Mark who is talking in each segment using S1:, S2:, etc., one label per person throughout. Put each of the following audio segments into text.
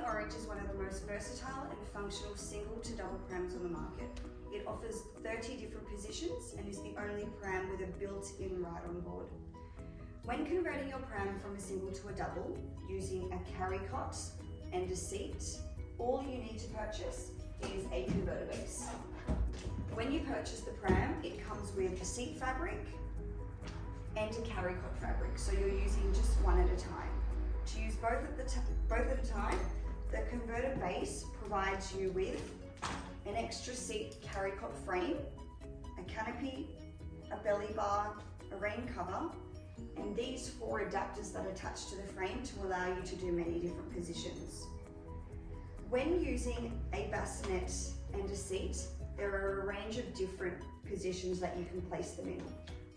S1: Orange is one of the most versatile and functional single to double prams on the market. It offers 30 different positions and is the only pram with a built-in ride-on board. When converting your pram from a single to a double using a carrycot and a seat, all you need to purchase is a converter base. When you purchase the pram, it comes with a seat fabric and a carrycot fabric, so you're using just one at a time. To use both at a time, the converter base provides you with an extra seat carrycot frame, a canopy, a belly bar, a rain cover, and these 4 adapters that attach to the frame to allow you to do many different positions. When using a bassinet and a seat, there are a range of different positions that you can place them in.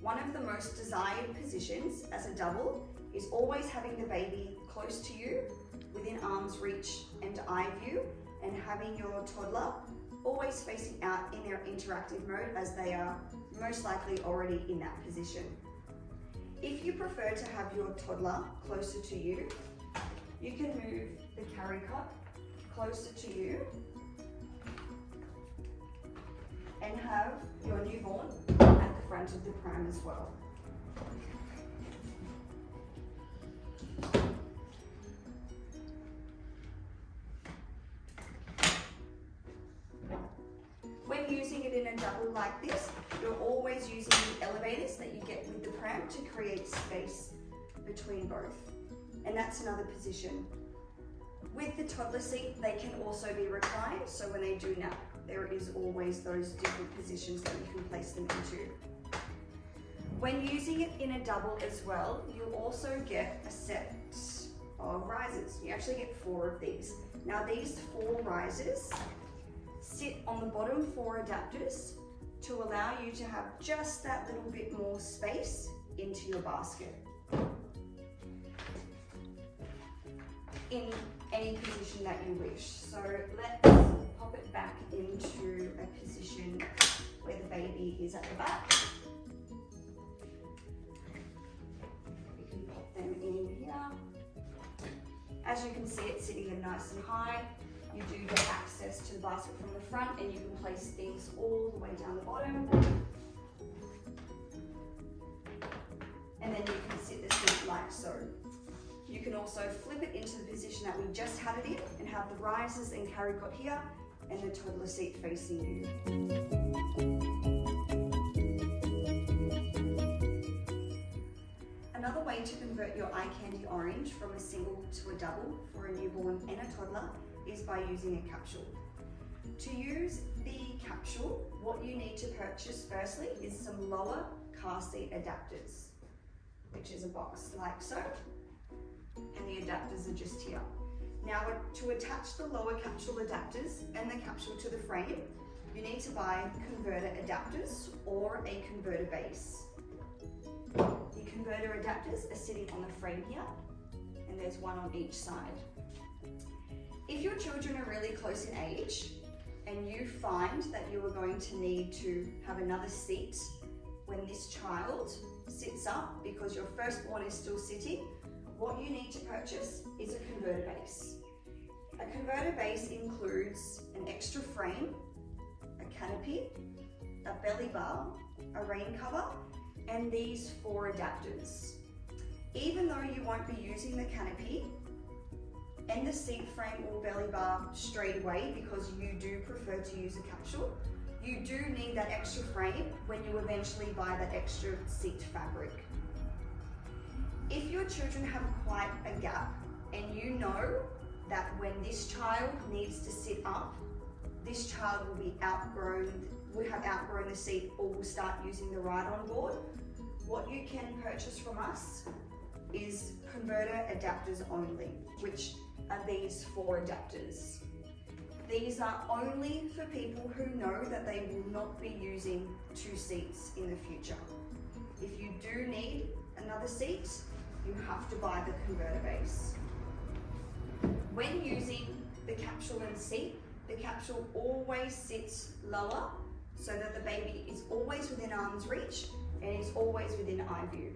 S1: One of the most desired positions as a double is always having the baby close to you, within arm's reach and eye view, and having your toddler always facing out in their interactive mode as they are most likely already in that position. If you prefer to have your toddler closer to you, you can move the carrycot closer to you and have your newborn at the front of the pram as well. When using it in a double like this, you're always using the elevators that you get with the pram to create space between both. And that's another position. With the toddler seat, they can also be reclined, so when they do nap, there is always those different positions that you can place them into. When using it in a double as well, you also get a set of risers. You actually get 4 of these. Now these 4 risers sit on the bottom 4 adapters to allow you to have just that little bit more space into your basket in any position that you wish. So let's pop it back into a position where the baby is at the back. We can pop them in here. As you can see, it's sitting in nice and high. You do get access to the basket from the front, and you can place things all the way down the bottom. And then you can sit the seat like so. You can also flip it into the position that we just had it in and have the risers and carrycot here and the toddler seat facing you. Another way to convert your eye candy orange from a single to a double for a newborn and a toddler is by using a capsule. To use the capsule, what you need to purchase firstly is some lower car seat adapters, which is a box like so, and the adapters are just here. Now to attach the lower capsule adapters and the capsule to the frame, you need to buy converter adapters or a converter base. The converter adapters are sitting on the frame here, and there's one on each side. If your children are really close in age and you find that you are going to need to have another seat when this child sits up because your firstborn is still sitting, what you need to purchase is a converter base. A converter base includes an extra frame, a canopy, a belly bar, a rain cover, and these 4 adapters. Even though you won't be using the canopy and the seat frame or belly bar straight away because you do prefer to use a capsule, you do need that extra frame when you eventually buy that extra seat fabric. If your children have quite a gap and you know that when this child needs to sit up, this child will have outgrown the seat or will start using the ride-on board, what you can purchase from us is converter adapters only, which are these 4 adapters. These are only for people who know that they will not be using 2 seats in the future. If you do need another seat, you have to buy the converter base. When using the capsule and seat, the capsule always sits lower so that the baby is always within arm's reach and is always within eye view.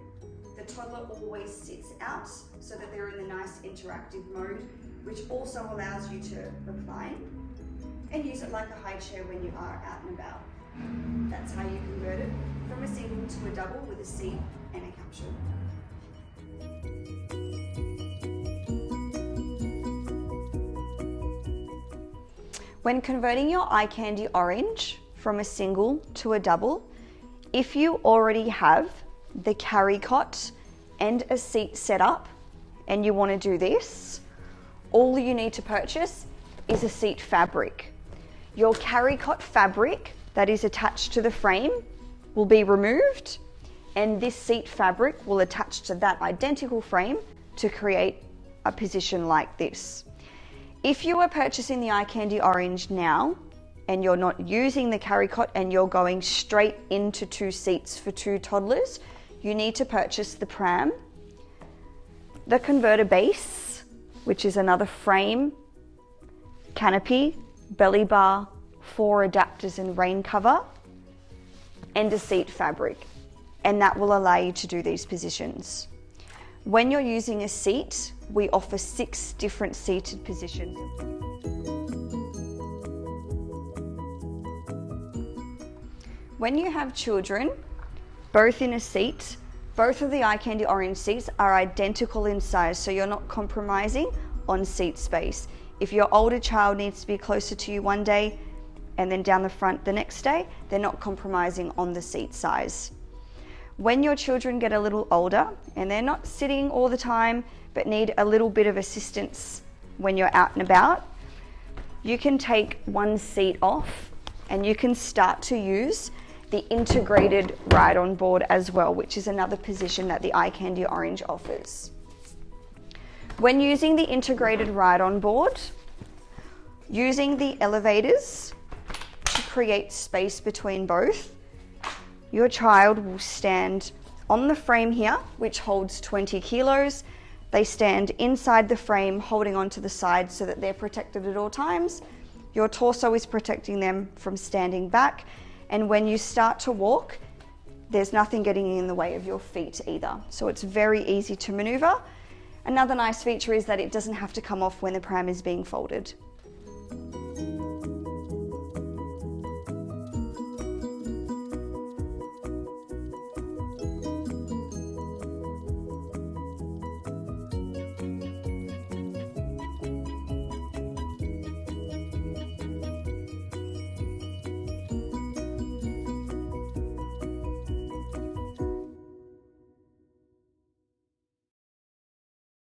S1: The toddler always sits out so that they're in the nice interactive mode which also allows you to recline and use it like a high chair when you are out and about. That's how you convert it from a single to a double with a seat and a capsule. When converting your eye candy orange from a single to a double, if you already have the carrycot and a seat set up and you want to do this, all you need to purchase is a seat fabric. Your carrycot fabric that is attached to the frame will be removed, and this seat fabric will attach to that identical frame to create a position like this. If you are purchasing the eye candy orange now and you're not using the carrycot and you're going straight into 2 seats for 2 toddlers, you need to purchase the pram, the converter base, which is another frame, canopy, belly bar, 4 adapters and rain cover, and a seat fabric, and that will allow you to do these positions. When you're using a seat, we offer 6 different seated positions. When you have children, both in a seat, both of the eye candy orange seats are identical in size, so you're not compromising on seat space. If your older child needs to be closer to you one day and then down the front the next day, they're not compromising on the seat size. When your children get a little older and they're not sitting all the time but need a little bit of assistance when you're out and about, you can take one seat off and you can start to use the integrated ride-on board as well, which is another position that the eye candy orange offers. When using the integrated ride-on board, using the elevators to create space between both, your child will stand on the frame here, which holds 20 kilos. They stand inside the frame, holding onto the side so that they're protected at all times. Your torso is protecting them from standing back. And when you start to walk, there's nothing getting in the way of your feet either. So it's very easy to maneuver. Another nice feature is that it doesn't have to come off when the pram is being folded.